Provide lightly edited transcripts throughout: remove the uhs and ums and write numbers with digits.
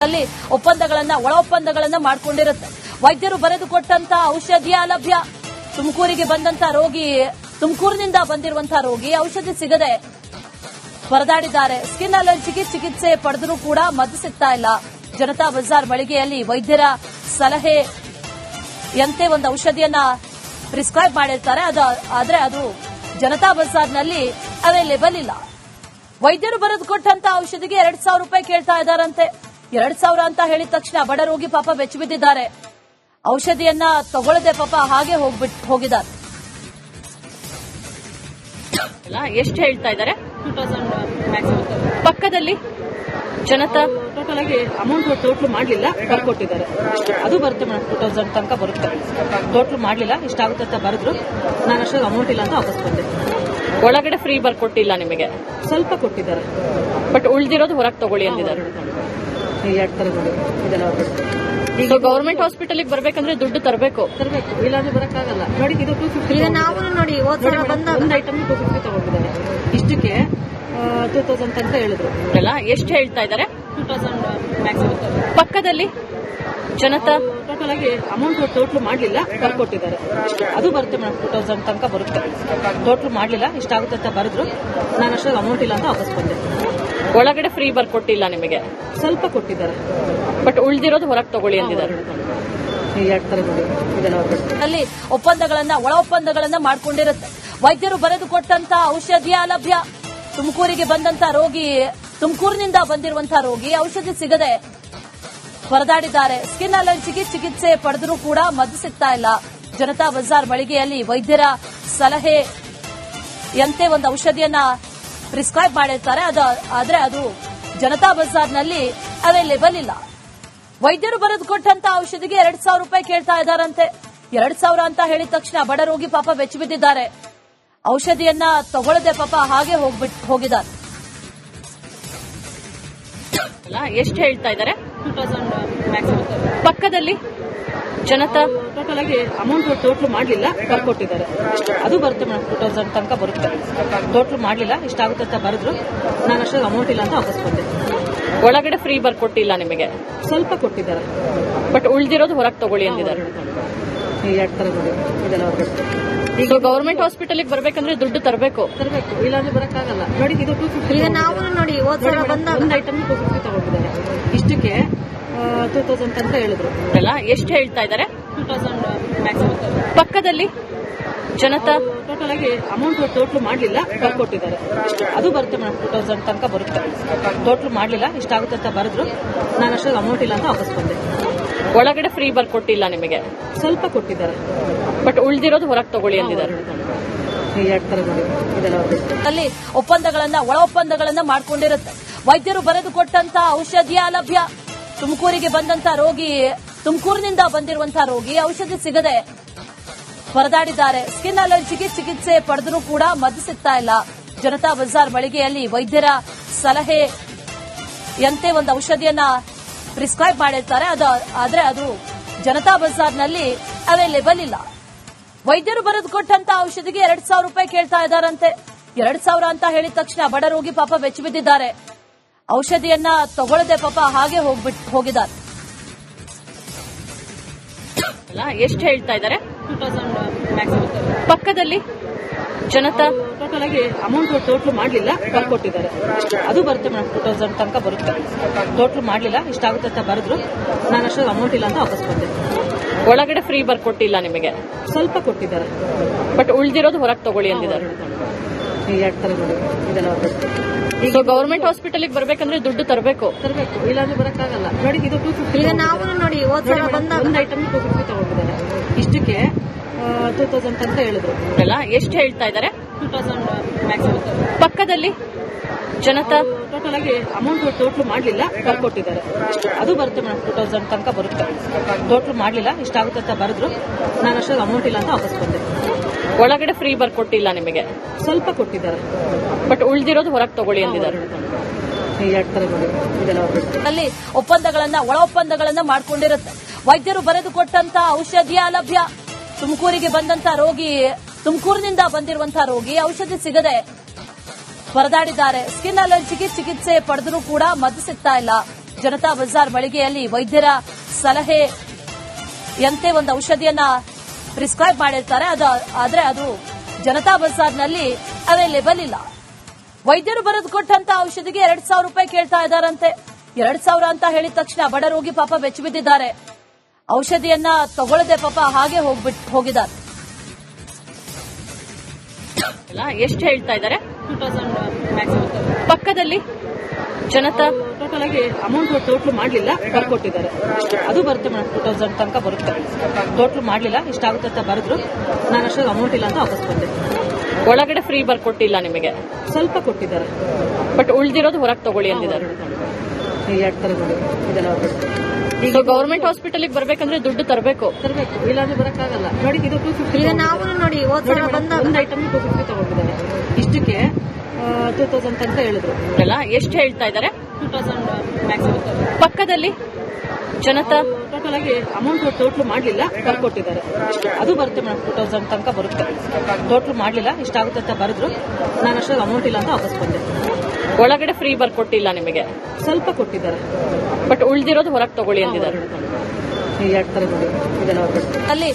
ಅಲ್ಲಿ ಒಪ್ಪಂದಗಳನ್ನ ಒಳ ಒಪ್ಪಂದಗಳನ್ನ ಮಾಡಿಕೊಂಡಿರುತ್ತೆ. ವೈದ್ಯರು ಬರೆದುಕೊಟ್ಟಂತ ಔಷಧಿಯ ಅಲಭ್ಯ. ತುಮಕೂರಿಗೆ ಬಂದಂತ ರೋಗಿ, ತುಮಕೂರಿನಿಂದ ಬಂದಿರುವಂತಹ ರೋಗಿ ಔಷಧಿ ಸಿಗದೆ ಪರದಾಡಿದ್ದಾರೆ. ಸ್ಕಿನ್ ಅಲರ್ಜಿಗೆ ಚಿಕಿತ್ಸೆ ಪಡೆದರೂ ಕೂಡ ಮದ್ದು ಸಿಗ್ತಾ ಇಲ್ಲ. ಜನತಾ ಬಜಾರ್ ಮಳಿಗೆಯಲ್ಲಿ ವೈದ್ಯರ ಸಲಹೆಯಂತೆ ಒಂದು ಔಷಧಿಯನ್ನ ಪ್ರಿಸ್ಕ್ರೈಬ್ ಮಾಡಿರ್ತಾರೆ. ಆದ್ರೆ ಅದು ಜನತಾ ಬಜಾರ್ನಲ್ಲಿ ಅವೈಲೇಬಲ್ ಇಲ್ಲ. ವೈದ್ಯರು ಬರೆದುಕೊಟ್ಟಂತ ಔಷಧಿಗೆ 2,000 ರೂಪಾಯಿ ಕೇಳ್ತಾ ಇದ್ದಾರಂತೆ. 2,000 ಅಂತ ಹೇಳಿದ ತಕ್ಷಣ ಬಡ ರೋಗಿ ಪಾಪ ಬೆಚ್ಚ ಬಿದ್ದಿದ್ದಾರೆ. ಔಷಧಿಯನ್ನ ತಗೊಳ್ಳದೆ ಪಾಪ ಹಾಗೆ ಹೋಗಿದ್ದಾರೆ. ಎಷ್ಟು ಹೇಳ್ತಾ ಇದ್ದಾರೆ? 2000 ಪಕ್ಕದಲ್ಲಿ ಜನತಾ ಟೋಟಲ್ ಆಗಿ ಅಮೌಂಟ್ ಟೋಟಲ್ ಮಾಡಲಿಲ್ಲ, ಬರ್ಕೊಟ್ಟಿದ್ದಾರೆ. ಅದು ಬರುತ್ತೆ ಮೇಡಮ್, 2000 ತನಕ ಬರುತ್ತೆ. ಟೋಟಲ್ ಮಾಡಲಿಲ್ಲ, ಇಷ್ಟಾಗುತ್ತೆ ಅಂತ ಬರೆದ್ರು. ನಾನು ಅಷ್ಟಾಗಿ ಅಮೌಂಟ್ ಇಲ್ಲ ಅಂತ ವಾಪಸ್ ಬಂದೆ. ಒಳಗಡೆ ಫ್ರೀ ಬರ್ಕೊಟ್ಟಿಲ್ಲ ನಿಮಗೆ? ಸ್ವಲ್ಪ ಕೊಟ್ಟಿದ್ದಾರೆ, ಬಟ್ ಉಳಿದಿರೋದು ಹೊರಗೆ ತಗೊಳ್ಳಿ ಅಂದಿದ್ದಾರೆ. 2 ಥರಗಳು ಇದೆಲ್ಲ ಈಗ ಗವರ್ಮೆಂಟ್ ಹಾಸ್ಪಿಟಲ್ಗೆ ಬರ್ಬೇಕಂದ್ರೆ ದುಡ್ಡು ತರಬೇಕು, ಇಲ್ಲಾಂದ್ರೆ ಬರಕ್ಕಾಗಲ್ಲ. ನೋಡಿ, ಇದು 250. ಈಗ ನಾವು ನೋಡಿ ಒಂದು ಐಟಮ್ 250 ತಗೊಂಡಿದ್ದಾರೆ. ಇಷ್ಟಕ್ಕೆ 2000 ತನಕ ಹೇಳಿದ್ರು. ಎಷ್ಟು ಹೇಳ್ತಾ ಇದ್ದಾರೆ? 2000 ಪಕ್ಕದಲ್ಲಿ ಜನತಾ ಟೋಟಲ್ ಆಗಿ ಅಮೌಂಟ್ ಟೋಟಲ್ ಮಾಡಲಿಲ್ಲ, ಬರ್ಕೊಟ್ಟಿದ್ದಾರೆ. ಅದು ಬರುತ್ತೆ ಮೇಡಮ್, 2000 ತನಕ ಬರುತ್ತೆ. ಟೋಟಲ್ ಮಾಡಲಿಲ್ಲ, ಇಷ್ಟಾಗುತ್ತೆ ಅಂತ ಬರೆದ್ರು. ನಾನು ಅಷ್ಟಾಗಿ ಅಮೌಂಟ್ ಇಲ್ಲ ಅಂತ ವಾಪಸ್ ಬಂದೆ. ಒಳಗಡೆ ಫ್ರೀ ಬರ್ಕೊಟ್ಟಿಲ್ಲ ನಿಮಗೆ? ಸ್ವಲ್ಪ ಕೊಟ್ಟಿದ್ದಾರೆ, ಬಟ್ ಉಳಿದಿರೋದು ಹೊರಗೆ ತಗೊಳ್ಳಿ ಅಂದಿದ್ದಾರೆ. 2 ಥರಗಳು ಇದೆಲ್ಲ ಅಲ್ಲಿ ಒಪ್ಪಂದಗಳನ್ನ ಒಳ ಒಪ್ಪಂದಗಳನ್ನ ಮಾಡಿಕೊಂಡಿರುತ್ತೆ. ವೈದ್ಯರು ಬರೆದುಕೊಟ್ಟಂತ ಔಷಧಿಯ ಅಲಭ್ಯ. ತುಮಕೂರಿಗೆ ಬಂದಂತ ರೋಗಿ, ತುಮಕೂರಿನಿಂದ ಬಂದಿರುವಂತಹ ರೋಗಿ ಔಷಧಿ ಸಿಗದೆ ಪರದಾಡಿದ್ದಾರೆ. ಸ್ಕಿನ್ ಅಲರ್ಜಿಗೆ ಚಿಕಿತ್ಸೆ ಪಡೆದರೂ ಕೂಡ ಮದ್ದು ಸಿಗ್ತಾ ಇಲ್ಲ. ಜನತಾ ಬಜಾರ್ ಮಳಿಗೆಯಲ್ಲಿ ವೈದ್ಯರ ಸಲಹೆಯಂತೆ ಒಂದು ಔಷಧಿಯನ್ನ ಪ್ರಿಸ್ಕ್ರೈಬ್ ಮಾಡಿರ್ತಾರೆ. ಆದ್ರೆ ಅದು ಜನತಾ ಬಜಾರ್ನಲ್ಲಿ ಅವೈಲೇಬಲ್ ಇಲ್ಲ. ವೈದ್ಯರು ಬರೆದುಕೊಟ್ಟಂತ ಔಷಧಿಗೆ 2,000 ರೂಪಾಯಿ ಕೇಳ್ತಾ ಇದ್ದಾರಂತೆ. 2,000 ಅಂತ ಹೇಳಿದ ತಕ್ಷಣ ಬಡ ರೋಗಿ ಪಾಪ ಬೆಚ್ಚ ಬಿದ್ದಿದ್ದಾರೆ. ಔಷಧಿಯನ್ನ ತಗೊಳ್ಳದೆ ಪಾಪ ಹಾಗೆ ಹೋಗಿದ್ದಾರೆ. ಎಷ್ಟು ಹೇಳ್ತಾ ಇದ್ದಾರೆ? 2000 ಪಕ್ಕದಲ್ಲಿ ಜನತಾ ಟೋಟಲ್ ಆಗಿ ಅಮೌಂಟ್ ಟೋಟಲ್ ಮಾಡಲಿಲ್ಲ, ಬರ್ಕೊಟ್ಟಿದ್ದಾರೆ. ಅದು ಬರುತ್ತೆ ಮೇಡಮ್, 2000 ತನಕ ಬರುತ್ತೆ. ಟೋಟಲ್ ಮಾಡಲಿಲ್ಲ, ಇಷ್ಟಾಗುತ್ತೆ ಅಂತ ಬರೆದ್ರು. ನಾನು ಅಷ್ಟಾಗಿ ಅಮೌಂಟ್ ಇಲ್ಲ ಅಂತ ವಾಪಸ್ ಬಂದೆ. ಒಳಗಡೆ ಫ್ರೀ ಬರ್ಕೊಟ್ಟಿಲ್ಲ ನಿಮಗೆ? ಸ್ವಲ್ಪ ಕೊಟ್ಟಿದ್ದಾರೆ, ಬಟ್ ಉಳಿದಿರೋದು ಹೊರಗೆ ತಗೊಳ್ಳಿ ಅಂದಿದ್ದಾರೆ. 2 ಥರಗಳು ಇದೆಲ್ಲ ಈಗ ಗವರ್ಮೆಂಟ್ ಹಾಸ್ಪಿಟಲ್ಗೆ ಬರ್ಬೇಕಂದ್ರೆ ದುಡ್ಡು ತರಬೇಕು, ಇಲ್ಲಾಂದ್ರೆ ಬರಕ್ಕಾಗಲ್ಲ. ನೋಡಿ, ಇದು 250. ಈಗ ನಾವು ನೋಡಿ ಒಂದು ಐಟಮ್ 250 ತಗೊಂಡಿದ್ದಾರೆ. ಇಷ್ಟಕ್ಕೆ 2000 ತನಕ ಹೇಳಿದ್ರು. ಎಷ್ಟು ಹೇಳ್ತಾ ಇದ್ದಾರೆ? 2000 ಪಕ್ಕದಲ್ಲಿ ಜನತಾ ಟೋಟಲ್ ಆಗಿ ಅಮೌಂಟ್ ಟೋಟಲ್ ಮಾಡಲಿಲ್ಲ, ಬರ್ಕೊಟ್ಟಿದ್ದಾರೆ. ಅದು ಬರುತ್ತೆ ಮೇಡಮ್, 2000 ತನಕ ಬರುತ್ತೆ. ಟೋಟಲ್ ಮಾಡಲಿಲ್ಲ, ಇಷ್ಟಾಗುತ್ತೆ ಅಂತ ಬರೆದ್ರು. ನಾನು ಅಷ್ಟಾಗಿ ಅಮೌಂಟ್ ಇಲ್ಲ ಅಂತ ವಾಪಸ್ ಬಂದೆ. ಒಳಗಡೆ ಫ್ರೀ ಬರ್ಕೊಟ್ಟಿಲ್ಲ ನಿಮಗೆ? ಸ್ವಲ್ಪ ಕೊಟ್ಟಿದ್ದಾರೆ, ಬಟ್ ಉಳಿದಿರೋದು ಹೊರಗೆ ತಗೊಳ್ಳಿ ಅಂದಿದ್ದಾರೆ. 2 ಥರಗಳು ಇದೆಲ್ಲ ಅಲ್ಲಿ ಒಪ್ಪಂದಗಳನ್ನ ಒಳ ಒಪ್ಪಂದಗಳನ್ನ ಮಾಡಿಕೊಂಡಿರುತ್ತೆ. ವೈದ್ಯರು ಬರೆದುಕೊಟ್ಟಂತ ಔಷಧಿಯ ಅಲಭ್ಯ. ತುಮಕೂರಿಗೆ ಬಂದಂತ ರೋಗಿ, ತುಮಕೂರಿನಿಂದ ಬಂದಿರುವಂತಹ ರೋಗಿ ಔಷಧಿ ಸಿಗದೆ ಪರದಾಡಿದ್ದಾರೆ. ಸ್ಕಿನ್ ಅಲರ್ಜಿಗೆ ಚಿಕಿತ್ಸೆ ಪಡೆದರೂ ಕೂಡ ಮದ್ದು ಸಿಗ್ತಾ ಇಲ್ಲ. ಜನತಾ ಬಜಾರ್ ಮಳಿಗೆಯಲ್ಲಿ ವೈದ್ಯರ ಸಲಹೆಯಂತೆ ಒಂದು ಔಷಧಿಯನ್ನ ಪ್ರಿಸ್ಕ್ರೈಬ್ ಮಾಡಿರ್ತಾರೆ. ಆದ್ರೆ ಅದು ಜನತಾ ಬಜಾರ್ನಲ್ಲಿ ಅವೈಲೇಬಲ್ ಇಲ್ಲ. ವೈದ್ಯರು ಬರೆದುಕೊಟ್ಟಂತ ಔಷಧಿಗೆ 2,000 ರೂಪಾಯಿ ಕೇಳ್ತಾ ಇದ್ದಾರಂತೆ. 2,000 ಅಂತ ಹೇಳಿದ ತಕ್ಷಣ ಬಡ ರೋಗಿ ಪಾಪ ಬೆಚ್ಚ ಬಿದ್ದಿದ್ದಾರೆ. ಔಷಧಿಯನ್ನ ತಗೊಳ್ಳದೆ ಪಾಪ ಹಾಗೆ ಹೋಗಿದ್ದಾರೆ. ಎಷ್ಟು ಹೇಳ್ತಾ ಇದ್ದಾರೆ? 2000 ಪಕ್ಕದಲ್ಲಿ ಜನತಾ ಟೋಟಲ್ ಆಗಿ ಅಮೌಂಟ್ ಟೋಟಲ್ ಮಾಡಲಿಲ್ಲ, ಬರ್ಕೊಟ್ಟಿದ್ದಾರೆ. ಅದು ಬರುತ್ತೆ ಮೇಡಮ್, 2000 ತನಕ ಬರುತ್ತೆ. ಟೋಟಲ್ ಮಾಡಲಿಲ್ಲ, ಇಷ್ಟಾಗುತ್ತೆ ಅಂತ ಬರೆದ್ರು. ನಾನು ಅಷ್ಟಾಗಿ ಅಮೌಂಟ್ ಇಲ್ಲ ಅಂತ ವಾಪಸ್ ಬಂದೆ. ಒಳಗಡೆ ಫ್ರೀ ಬರ್ಕೊಟ್ಟಿಲ್ಲ ನಿಮಗೆ? ಸ್ವಲ್ಪ ಕೊಟ್ಟಿದ್ದಾರೆ, ಬಟ್ ಉಳಿದಿರೋದು ಹೊರಗೆ ತಗೊಳ್ಳಿ ಅಂದಿದ್ದಾರೆ. 2 ಥರಗಳು ಇದೆಲ್ಲ ಈಗ ಗವರ್ಮೆಂಟ್ ಹಾಸ್ಪಿಟಲ್ಗೆ ಬರ್ಬೇಕಂದ್ರೆ ದುಡ್ಡು ತರಬೇಕು, ಇಲ್ಲಾಂದ್ರೆ ಬರಕ್ಕಾಗಲ್ಲ. ನೋಡಿ, ಇದು 250. ಈಗ ನಾವು ನೋಡಿ ಒಂದು ಐಟಮ್ 250 ತಗೊಂಡಿದ್ದಾರೆ. ಇಷ್ಟಕ್ಕೆ 2000 ತನಕ ಹೇಳಿದ್ರು. ಎಷ್ಟು ಹೇಳ್ತಾ ಇದ್ದಾರೆ? 2000 ಪಕ್ಕದಲ್ಲಿ ಜನತಾ ಟೋಟಲ್ ಆಗಿ ಅಮೌಂಟ್ ಟೋಟಲ್ ಮಾಡಲಿಲ್ಲ, ಬರ್ಕೊಟ್ಟಿದ್ದಾರೆ. ಅದು ಬರುತ್ತೆ ಮೇಡಮ್, 2000 ತನಕ ಬರುತ್ತೆ. ಟೋಟಲ್ ಮಾಡಲಿಲ್ಲ, ಇಷ್ಟಾಗುತ್ತೆ ಅಂತ ಬರೆದ್ರು. ನಾನು ಅಷ್ಟಾಗಿ ಅಮೌಂಟ್ ಇಲ್ಲ ಅಂತ ವಾಪಸ್ ಬಂದೆ. ಒಳಗಡೆ ಫ್ರೀ ಬರ್ಕೊಟ್ಟಿಲ್ಲ ನಿಮಗೆ? ಸ್ವಲ್ಪ ಕೊಟ್ಟಿದ್ದಾರೆ, ಬಟ್ ಉಳಿದಿರೋದು ಹೊರಗೆ ತಗೊಳ್ಳಿ ಅಂದಿದ್ದಾರೆ. 2 ಥರಗಳು ಇದೆಲ್ಲ ಅಲ್ಲಿ ಒಪ್ಪಂದಗಳನ್ನ ಒಳ ಒಪ್ಪಂದಗಳನ್ನ ಮಾಡಿಕೊಂಡಿರುತ್ತೆ. ವೈದ್ಯರು ಬರೆದುಕೊಟ್ಟಂತ ಔಷಧಿಯ ಅಲಭ್ಯ. ತುಮಕೂರಿಗೆ ಬಂದಂತ ರೋಗಿ, ತುಮಕೂರಿನಿಂದ ಬಂದಿರುವಂತಹ ರೋಗಿ ಔಷಧಿ ಸಿಗದೆ ಪರದಾಡಿದ್ದಾರೆ. ಸ್ಕಿನ್ ಅಲರ್ಜಿಗೆ ಚಿಕಿತ್ಸೆ ಪಡೆದರೂ ಕೂಡ ಮದ್ದು ಸಿಗ್ತಾ ಇಲ್ಲ. ಜನತಾ ಬಜಾರ್ ಮಳಿಗೆಯಲ್ಲಿ ವೈದ್ಯರ ಸಲಹೆಯಂತೆ ಒಂದು ಔಷಧಿಯನ್ನ ಪ್ರಿಸ್ಕ್ರೈಬ್ ಮಾಡಿರ್ತಾರೆ. ಆದ್ರೆ ಅದು ಜನತಾ ಬಜಾರ್ನಲ್ಲಿ ಅವೈಲೇಬಲ್ ಇಲ್ಲ. ವೈದ್ಯರು ಬರೆದು ಕೊಟ್ಟಂತ ಔಷಧಿಗೆ 2,000 ರೂಪಾಯಿ ಕೇಳ್ತಾ ಇದ್ದಾರಂತೆ. 2,000 ಅಂತ ಹೇಳಿದ ತಕ್ಷಣ ಬಡ ರೋಗಿ ಪಾಪ ಬೆಚ್ಚಿ ಬಿದ್ದಿದ್ದಾರೆ. ಔಷಧಿಯನ್ನ ತಗೊಳ್ಳದೆ ಪಾಪ ಹಾಗೆ ಹೋಗಿದ್ದಾರೆ. ಎಷ್ಟು ಹೇಳ್ತಾ ಇದ್ದಾರೆ? 2,000 ಪಕ್ಕದಲ್ಲಿ ಜನತಾ ಟೋಟಲ್ ಆಗಿ ಅಮೌಂಟ್ ಟೋಟಲ್ ಮಾಡಲಿಲ್ಲ, ಬರ್ಕೊಟ್ಟಿದ್ದಾರೆ. ಅದು ಬರುತ್ತೆ ಮೇಡಮ್, 2,000 ತನಕ ಬರುತ್ತೆ. ಟೋಟಲ್ ಮಾಡಲಿಲ್ಲ, ಇಷ್ಟಾಗುತ್ತೆ ಅಂತ ಬರೆದ್ರು. ನಾನು ಅಷ್ಟೊಂದು ಅಮೌಂಟ್ ಇಲ್ಲ ಅಂತ ವಾಪಸ್ ಬಂದೆ. ಒಳಗಡೆ ಫ್ರೀ ಬರ್ಕೊಟ್ಟಿಲ್ಲ ನಿಮಗೆ? ಸ್ವಲ್ಪ ಕೊಟ್ಟಿದ್ದಾರೆ, ಬಟ್ ಉಳಿದಿರೋದು ಹೊರಗೆ ತಗೊಳ್ಳಿ ಅಂದಿದ್ದಾರೆ. 2 ತರ ಇದೆಲ್ಲ ಸೊ ಗವರ್ಮೆಂಟ್ ಹಾಸ್ಪಿಟಲ್ಗೆ ಬರ್ಬೇಕಂದ್ರೆ ದುಡ್ಡು ತರಬೇಕು, ಇಲ್ಲಾಂದ್ರೆ ಬರಕ್ಕಾಗಲ್ಲ. ನೋಡಿ ಇದು 250. ಈಗ ನಾವು ನೋಡಿ ಒಂದು ಐಟಮ್ 250 ತಗೊಂಡಿದ್ದಾರೆ. ಇಷ್ಟಕ್ಕೆ 2,000 ಅಂತ ಹೇಳಿದ್ರು. ಅಲ್ಲ, ಎಷ್ಟು ಹೇಳ್ತಾ ಇದ್ದಾರೆ? 2,000 ಪಕ್ಕದಲ್ಲಿ ಜನತಾ ಟೋಟಲ್ ಆಗಿ ಅಮೌಂಟ್ ಟೋಟಲ್ ಮಾಡಲಿಲ್ಲ, ಬರ್ಕೊಟ್ಟಿದ್ದಾರೆ. ಅದು ಬರುತ್ತೆ ಮೇಡಮ್, 2,000 ತನಕ ಬರುತ್ತೆ. ಟೋಟಲ್ ಮಾಡಲಿಲ್ಲ, ಇಷ್ಟಾಗುತ್ತೆ ಅಂತ ಬರೆದ್ರು. ನಾನು ಅಷ್ಟೊಂದು ಅಮೌಂಟ್ ಇಲ್ಲ ಅಂತ ವಾಪಸ್ ಬಂದೆ. ಒಳಗಡೆ ಫ್ರೀ ಬರ್ಕೊಟ್ಟಿಲ್ಲ ನಿಮಗೆ? ಸ್ವಲ್ಪ ಕೊಟ್ಟಿದ್ದಾರೆ, ಬಟ್ ಉಳಿದಿರೋದು ಹೊರಗೆ ತಗೊಳ್ಳಿ ಅಂದಿದ್ದಾರೆ. 2 ತರ ಇದೆಲ್ಲ ಅಲ್ಲಿ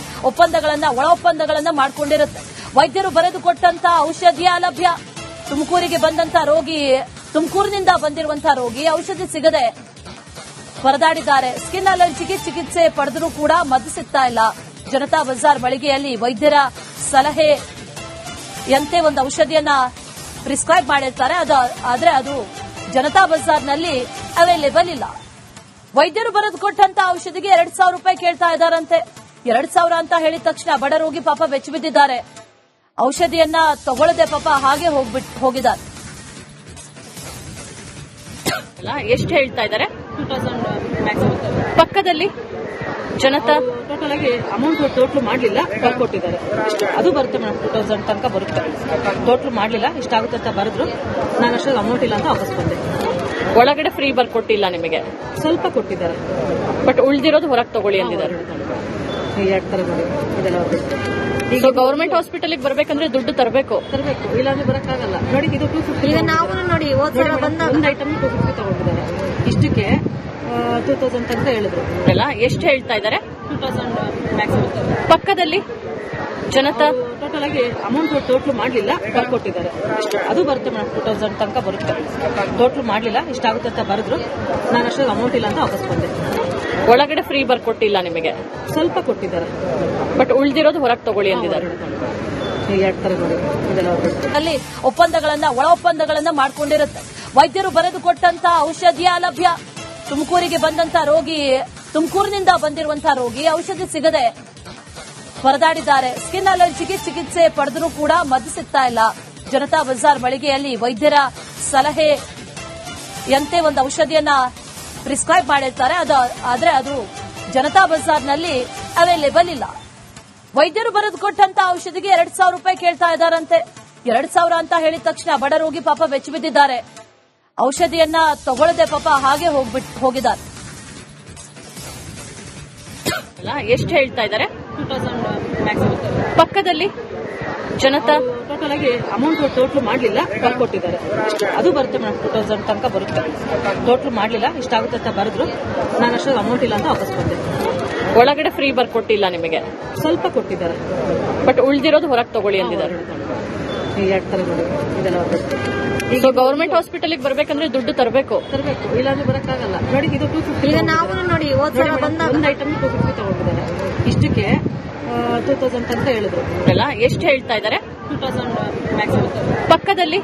ಒಳ ಒಪ್ಪಂದಗಳನ್ನ ಮಾಡಿಕೊಂಡಿರುತ್ತೆ. ವೈದ್ಯರು ಬರೆದು ಕೊಟ್ಟಂತ ಔಷಧಿಯ ಅಲಭ್ಯ. ತುಮಕೂರಿಗೆ ಬಂದಂತ ರೋಗಿ, ತುಮಕೂರಿನಿಂದ ಬಂದಿರುವಂತಹ ರೋಗಿ ಔಷಧಿ ಸಿಗದೆ ಪರದಾಡಿದ್ದಾರೆ. ಸ್ಕಿನ್ ಅಲರ್ಜಿಗೆ ಚಿಕಿತ್ಸೆ ಪಡೆದರೂ ಕೂಡ ಮದ್ದು ಸಿಗ್ತಾ ಇಲ್ಲ. ಜನತಾ ಬಜಾರ್ ಮಳಿಗೆಯಲ್ಲಿ ವೈದ್ಯರ ಸಲಹೆಯಂತೆ ಒಂದು ಔಷಧಿಯನ್ನ ಪ್ರಿಸ್ಕ್ರೈಬ್ ಮಾಡಿರ್ತಾರೆ. ಆದ್ರೆ ಅದು ಜನತಾ ಬಜಾರ್ನಲ್ಲಿ ಅವೈಲೇಬಲ್ ಇಲ್ಲ. ವೈದ್ಯರು ಬರೆದು ಕೊಟ್ಟಂತ ಔಷಧಿಗೆ 2,000 ರೂಪಾಯಿ ಕೇಳ್ತಾ ಇದ್ದಾರಂತೆ. 2,000 ಅಂತ ಹೇಳಿದ ತಕ್ಷಣ ಬಡ ರೋಗಿ ಪಾಪ ಬೆಚ್ಚಿ ಬಿದ್ದಿದ್ದಾರೆ. ಔಷಧಿಯನ್ನ ತಗೊಳ್ಳದೆ ಪಾಪ ಹಾಗೆ ಹೋಗಿದ್ದಾರೆ. ಎಷ್ಟು ಹೇಳ್ತಾ ಇದ್ದಾರೆ? 2,000 ಪಕ್ಕದಲ್ಲಿ ಜನತಾ ಟೋಟಲ್ ಆಗಿ ಅಮೌಂಟ್ ಟೋಟಲ್ ಮಾಡಲಿಲ್ಲ, ಬರ್ಕೊಟ್ಟಿದ್ದಾರೆ. ಅದು ಬರುತ್ತೆ ಮೇಡಮ್, 2,000 ತನಕ ಬರುತ್ತೆ. ಟೋಟಲ್ ಮಾಡಲಿಲ್ಲ, ಇಷ್ಟಾಗುತ್ತೆ ಅಂತ ಬರೆದ್ರು. ನಾನು ಅಷ್ಟೊಂದು ಅಮೌಂಟ್ ಇಲ್ಲ ಅಂತ ವಾಪಸ್ ಬಂದೆ. ಒಳಗಡೆ ಫ್ರೀ ಬರ್ಕೊಟ್ಟಿಲ್ಲ ನಿಮಗೆ? ಸ್ವಲ್ಪ ಕೊಟ್ಟಿದ್ದಾರೆ, ಬಟ್ ಉಳಿದಿರೋದು ಹೊರಗೆ ತಗೊಳ್ಳಿ ಅಂದಿದ್ದಾರೆ. 2 ತರ ಇದೆಲ್ಲ ಸೊ ಗವರ್ಮೆಂಟ್ ಹಾಸ್ಪಿಟಲ್ಗೆ ಬರ್ಬೇಕಂದ್ರೆ ದುಡ್ಡು ತರಬೇಕು, ಇಲ್ಲಾಂದ್ರೆ ಬರಕ್ಕಾಗಲ್ಲ. ನೋಡಿ ಇದು 250. ಈಗ ನಾವು ನೋಡಿ ಒಂದು ಐಟಮ್ 250 ತಗೊಂಡಿದ್ದಾರೆ. ಇಷ್ಟಕ್ಕೆ 2,000 ಅಂತ ಹೇಳಿದ್ರು. ಅಲ್ಲ, ಎಷ್ಟು ಹೇಳ್ತಾ ಇದ್ದಾರೆ? 2,000 ಪಕ್ಕದಲ್ಲಿ ಜನತಾ ಟೋಟಲ್ ಆಗಿ ಅಮೌಂಟ್ ಟೋಟಲ್ ಮಾಡಲಿಲ್ಲ, ಬರ್ಕೊಟ್ಟಿದ್ದಾರೆ. ಅದು ಬರುತ್ತೆ ಮೇಡಮ್, 2,000 ತನಕ ಬರುತ್ತೆ. ಟೋಟಲ್ ಮಾಡಲಿಲ್ಲ, ಇಷ್ಟಾಗುತ್ತೆ ಅಂತ ಬರೆದ್ರು. ನಾನು ಅಷ್ಟೊಂದು ಅಮೌಂಟ್ ಇಲ್ಲ ಅಂತ ವಾಪಸ್ ಬಂದೆ. ಒಳಗಡೆ ಫ್ರೀ ಬರ್ಕೊಟ್ಟಿಲ್ಲ ನಿಮಗೆ? ಸ್ವಲ್ಪ ಕೊಟ್ಟಿದ್ದಾರೆ, ಬಟ್ ಉಳಿದಿರೋದು ಹೊರಗೆ ತಗೊಳ್ಳಿ ಅಂದಿದ್ದಾರೆ. 2 ತರ ಇದೆಲ್ಲ ಅಲ್ಲಿ ಒಳ ಒಪ್ಪಂದಗಳನ್ನ ಮಾಡಿಕೊಂಡಿರುತ್ತೆ. ವೈದ್ಯರು ಬರೆದು ಕೊಟ್ಟಂತ ಔಷಧಿಯ ಅಲಭ್ಯ. ತುಮಕೂರಿಗೆ ಬಂದಂತ ರೋಗಿ, ತುಮಕೂರಿನಿಂದ ಬಂದಿರುವಂತಹ ರೋಗಿ ಔಷಧಿ ಸಿಗದೆ ಪರದಾಡಿದ್ದಾರೆ. ಸ್ಕಿನ್ ಅಲರ್ಜಿಗೆ ಚಿಕಿತ್ಸೆ ಪಡೆದರೂ ಕೂಡ ಮದ್ದು ಸಿಗ್ತಾ ಇಲ್ಲ. ಜನತಾ ಬಜಾರ್ ಮಳಿಗೆಯಲ್ಲಿ ವೈದ್ಯರ ಸಲಹೆಯಂತೆ ಒಂದು ಔಷಧಿಯನ್ನ ಪ್ರಿಸ್ಕ್ರೈಬ್ ಮಾಡಿರ್ತಾರೆ. ಆದ್ರೆ ಅದು ಜನತಾ ಬಜಾರ್ನಲ್ಲಿ ಅವೈಲೇಬಲ್ ಇಲ್ಲ. ವೈದ್ಯರು ಬರೆದು ಕೊಟ್ಟಂತ ಔಷಧಿಗೆ 2,000 ರೂಪಾಯಿ ಕೇಳ್ತಾ ಇದ್ದಾರಂತೆ. 2,000 ಅಂತ ಹೇಳಿದ ತಕ್ಷಣ ಬಡ ರೋಗಿ ಪಾಪ ಬೆಚ್ಚಿ ಬಿದ್ದಿದ್ದಾರೆ. ಔಷಧಿಯನ್ನ ತಗೊಳ್ಳದೆ ಪಾಪ ಹಾಗೆ ಹೋಗಿದ್ದಾರೆ. ಎಷ್ಟು ಹೇಳ್ತಾ ಇದ್ದಾರೆ? 2,000 ಪಕ್ಕದಲ್ಲಿ ಜನತಾ ಟೋಟಲ್ ಆಗಿ ಅಮೌಂಟ್ ಟೋಟಲ್ ಮಾಡಲಿಲ್ಲ, ಬರ್ಕೊಟ್ಟಿದ್ದಾರೆ. ಅದು ಬರುತ್ತೆ ಮೇಡಮ್, 2,000 ತನಕ ಬರುತ್ತೆ. ಟೋಟಲ್ ಮಾಡಲಿಲ್ಲ, ಇಷ್ಟಾಗುತ್ತೆ ಅಂತ ಬರೆದ್ರು. ನಾನು ಅಷ್ಟೊಂದು ಅಮೌಂಟ್ ಇಲ್ಲ ಅಂತ ವಾಪಸ್ ಬಂದೆ. ಒಳಗಡೆ ಫ್ರೀ ಬರ್ಕೊಟ್ಟಿಲ್ಲ ನಿಮಗೆ? ಸ್ವಲ್ಪ ಕೊಟ್ಟಿದ್ದಾರೆ, ಬಟ್ ಉಳಿದಿರೋದು ಹೊರಗೆ ತಗೊಳ್ಳಿ ಅಂದಿದ್ದಾರೆ. 2 ತರ ಇದೆಲ್ಲ ಸೊ ಗವರ್ಮೆಂಟ್ ಹಾಸ್ಪಿಟಲ್ಗೆ ಬರ್ಬೇಕಂದ್ರೆ ದುಡ್ಡು ತರಬೇಕು, ಇಲ್ಲಾಂದ್ರೆ ಬರಕ್ಕಾಗಲ್ಲ. ನೋಡಿ ಇದು 250. ಈಗ ನಾವು ನೋಡಿ ಒಂದು ಐಟಮ್ 250 ತಗೊಂಡಿದ್ದಾರೆ. ಇಷ್ಟಕ್ಕೆ 2,000 ಅಂತ ಹೇಳಿದ್ರು. ಅಲ್ಲ, ಎಷ್ಟು ಹೇಳ್ತಾ ಇದ್ದಾರೆ? 2,000 ಪಕ್ಕದಲ್ಲಿ